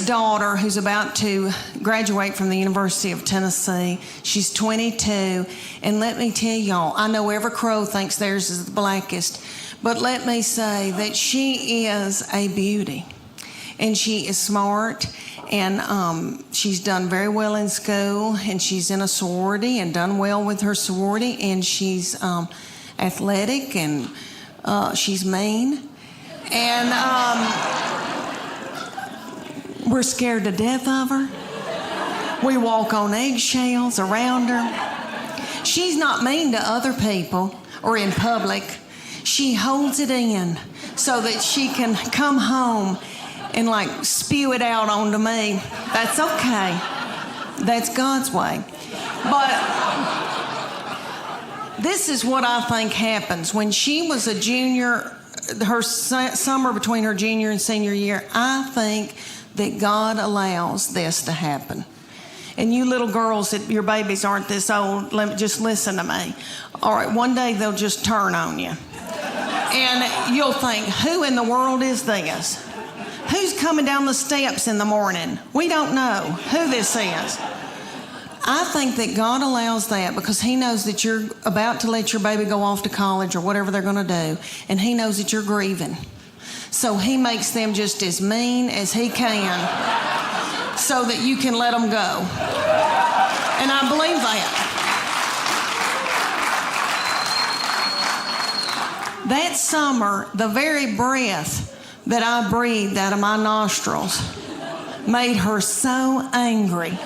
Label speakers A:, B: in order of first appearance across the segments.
A: daughter who's about to graduate from the University of Tennessee. She's 22. And let me tell y'all, I know every crow thinks theirs is the blackest, but let me say that she is a beauty. And she is smart, and she's done very well in school, and she's in a sorority and done well with her sorority, and she's athletic, and she's mean. And we're scared to death of her. We walk on eggshells around her. She's not mean to other people or in public. She holds it in so that she can come home and like spew it out onto me. That's okay. That's God's way. But this is what I think happens. When she was a junior, her summer between her junior and senior year, I think that God allows this to happen. And you little girls, that your babies aren't this old, just listen to me. All right, one day they'll just turn on you. And you'll think, who in the world is this? Who's coming down the steps in the morning? We don't know who this is. I think that God allows that because he knows that you're about to let your baby go off to college or whatever they're going to do, and he knows that you're grieving. So he makes them just as mean as he can so that you can let them go. And I believe that. That summer, the very breath that I breathed out of my nostrils made her so angry.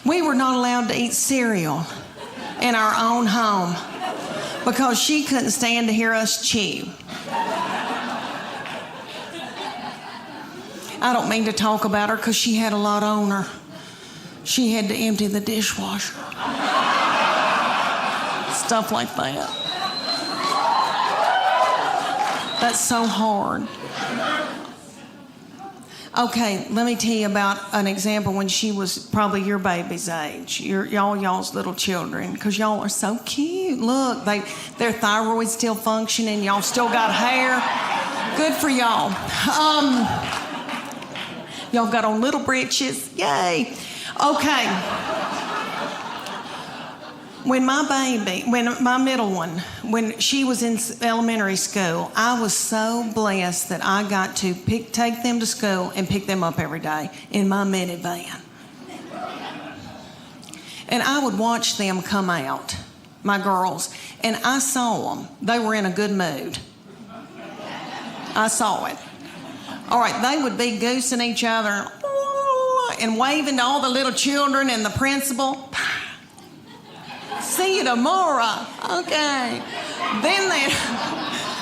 A: We were not allowed to eat cereal in our own home because she couldn't stand to hear us chew. I don't mean to talk about her because she had a lot on her. She had to empty the dishwasher. Stuff like that. That's so hard. Okay, let me tell you about an example when she was probably your baby's age, y'all's little children, because y'all are so cute. Look, their thyroid's still functioning. Y'all still got hair. Good for y'all. Y'all got on little breeches. Yay. Okay. When my middle one, when she was in elementary school, I was so blessed that I got to take them to school and pick them up every day in my minivan. And I would watch them come out, my girls, and I saw them. They were in a good mood. I saw it. All right, they would be goosing each other and waving to all the little children and the principal. See you tomorrow. Okay. Then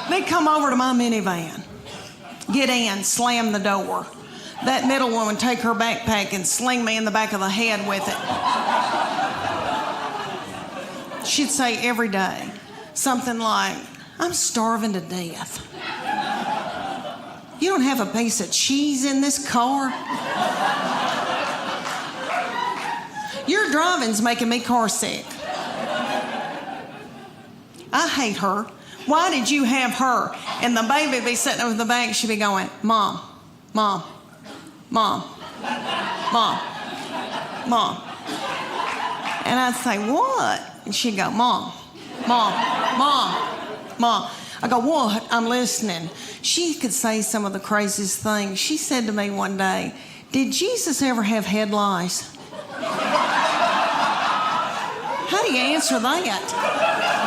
A: they'd come over to my minivan, get in, slam the door. That middle one would take her backpack and sling me in the back of the head with it. She'd say every day something like, I'm starving to death. You don't have a piece of cheese in this car? Your driving's making me car sick. I hate her. Why did you have her? And the baby would be sitting over the back. She'd be going, Mom, Mom, Mom, Mom, Mom. And I'd say, what? And she'd go, Mom, Mom, Mom, Mom. I go, what? I'm listening. She could say some of the craziest things. She said to me one day, did Jesus ever have head lice? How do you answer that?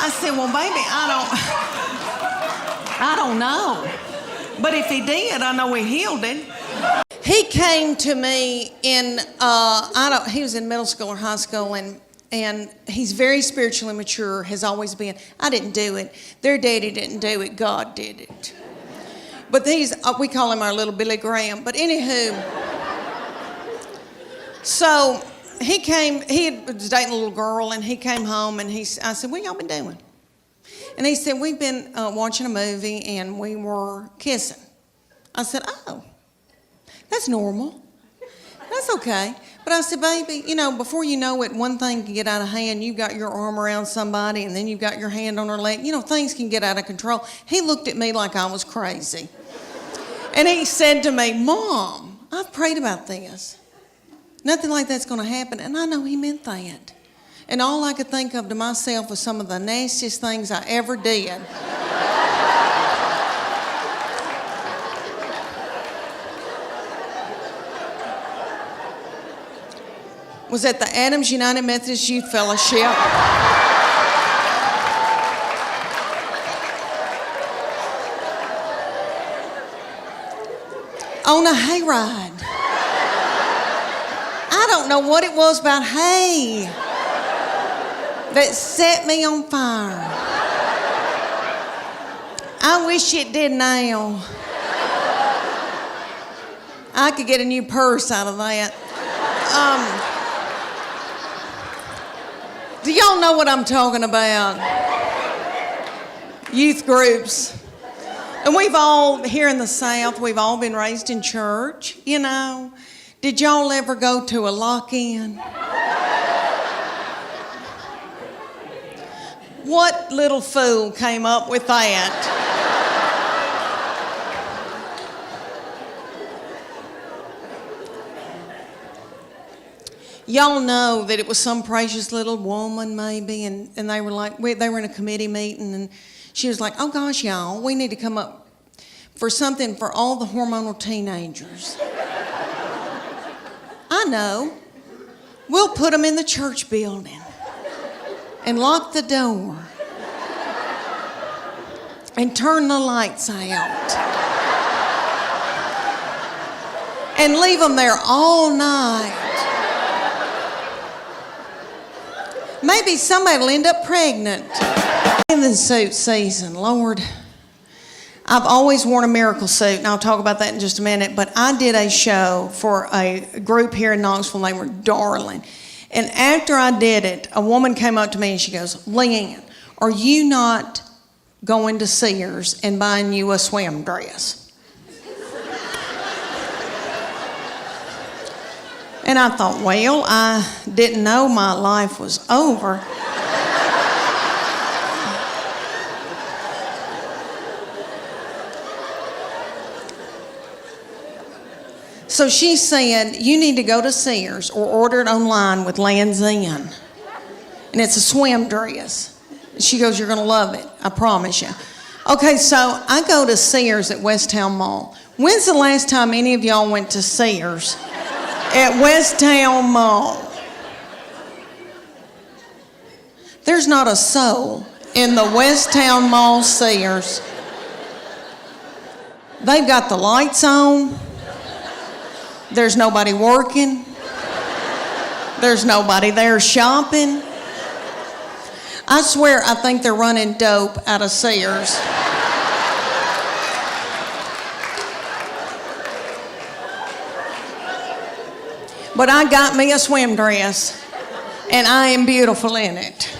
A: I said, well, baby, I don't know. But if he did, I know he healed it. He came to me in, he was in middle school or high school, and he's very spiritually mature, has always been. I didn't do it. Their daddy didn't do it. God did it. But we call him our little Billy Graham. But anywho, so he was dating a little girl, and he came home, and I said, what y'all been doing? And he said, we've been watching a movie, and we were kissing. I said, oh, that's normal. That's okay. But I said, baby, before you know it, one thing can get out of hand. You've got your arm around somebody, and then you've got your hand on her leg. Things can get out of control. He looked at me like I was crazy. And he said to me, Mom, I've prayed about this. Nothing like that's going to happen. And I know he meant that. And all I could think of to myself was some of the nastiest things I ever did. Was at the Adams United Methodist Youth Fellowship. On a hayride. I don't know what it was about hay that set me on fire. I wish it did now. I could get a new purse out of that. Do y'all know what I'm talking about? Youth groups. And we've all, here in the South, we've all been raised in church, you know. Did y'all ever go to a lock-in? What little fool came up with that? Y'all know that it was some precious little woman maybe, and they were like, they were in a committee meeting, and she was like, oh gosh, y'all, we need to come up for something for all the hormonal teenagers. I know. We'll put them in the church building and lock the door and turn the lights out and leave them there all night. Maybe somebody will end up pregnant. In the suit season, Lord, I've always worn a miracle suit, and I'll talk about that in just a minute, but I did a show for a group here in Knoxville. They were darling. And after I did it, a woman came up to me and she goes, Leanne, are you not going to Sears and buying you a swim dress? And I thought, well, I didn't know my life was over. So she said, you need to go to Sears or order it online with Land's End. And it's a swim dress. She goes, you're going to love it, I promise you. Okay, so I go to Sears at Westtown Mall. When's the last time any of y'all went to Sears at Westtown Mall? There's not a soul in the Westtown Mall Sears. They've got the lights on. There's nobody working. There's nobody there shopping. I swear I think they're running dope out of Sears. But I got me a swim dress, and I am beautiful in it.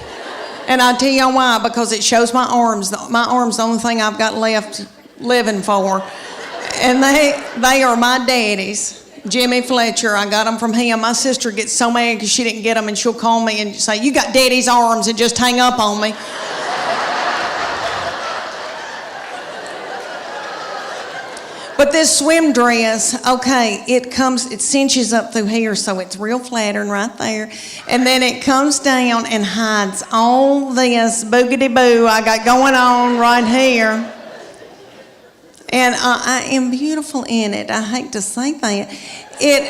A: And I'll tell you why, because it shows my arms. My arms, the only thing I've got left living for. And they are my daddy's. Jimmy Fletcher, I got them from him. My sister gets so mad because she didn't get them, and she'll call me and say, you got daddy's arms, and just hang up on me. But this swim dress, okay, it cinches up through here, so it's real flattering right there. And then it comes down and hides all this boogity-boo I got going on right here. And I am beautiful in it. I hate to say that. It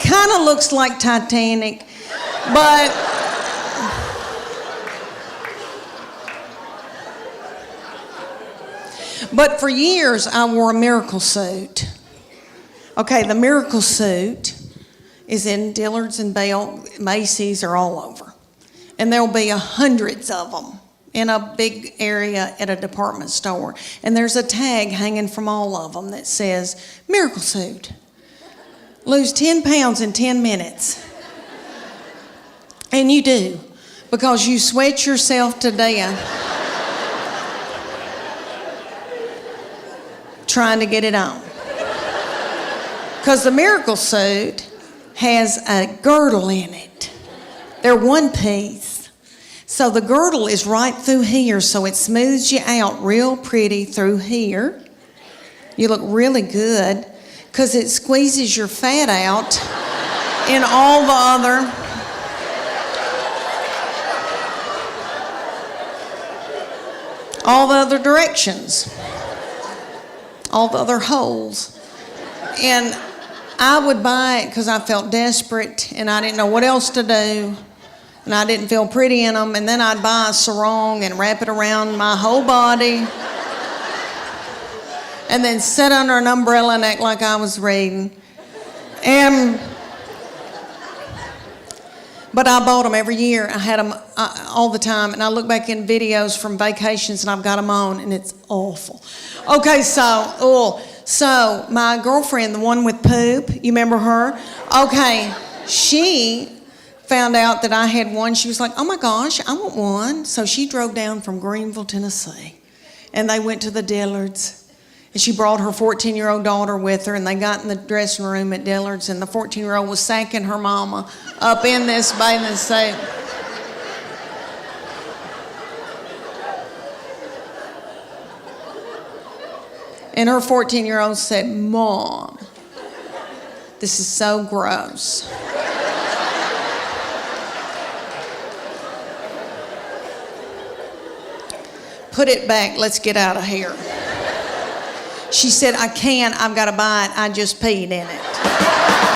A: kind of looks like Titanic, but for years I wore a miracle suit. Okay, the miracle suit is in Dillard's and Bell, Macy's, or all over. And there'll be hundreds of them in a big area at a department store. And there's a tag hanging from all of them that says, miracle suit. Lose 10 pounds in 10 minutes. And you do, because you sweat yourself to death trying to get it on. Because the miracle suit has a girdle in it. They're one piece. So the girdle is right through here, so it smooths you out real pretty through here. You look really good because it squeezes your fat out in all the other directions, all the other holes. And I would buy it because I felt desperate and I didn't know what else to do. And I didn't feel pretty in them. And then I'd buy a sarong and wrap it around my whole body. And then sit under an umbrella and act like I was reading. But I bought them every year. I had them all the time. And I look back in videos from vacations and I've got them on and it's awful. Okay, so my girlfriend, the one with poop, you remember her? Okay, she found out that I had one. She was like, oh my gosh, I want one. So she drove down from Greenville, Tennessee. And they went to the Dillards. And she brought her 14-year-old daughter with her, and they got in the dressing room at Dillard's, and the 14-year-old was sacking her mama up in this bathing suit. And her 14-year-old said, Mom, this is so gross. Put it back, let's get out of here. She said, I can't, I've got to buy it, I just peed in it.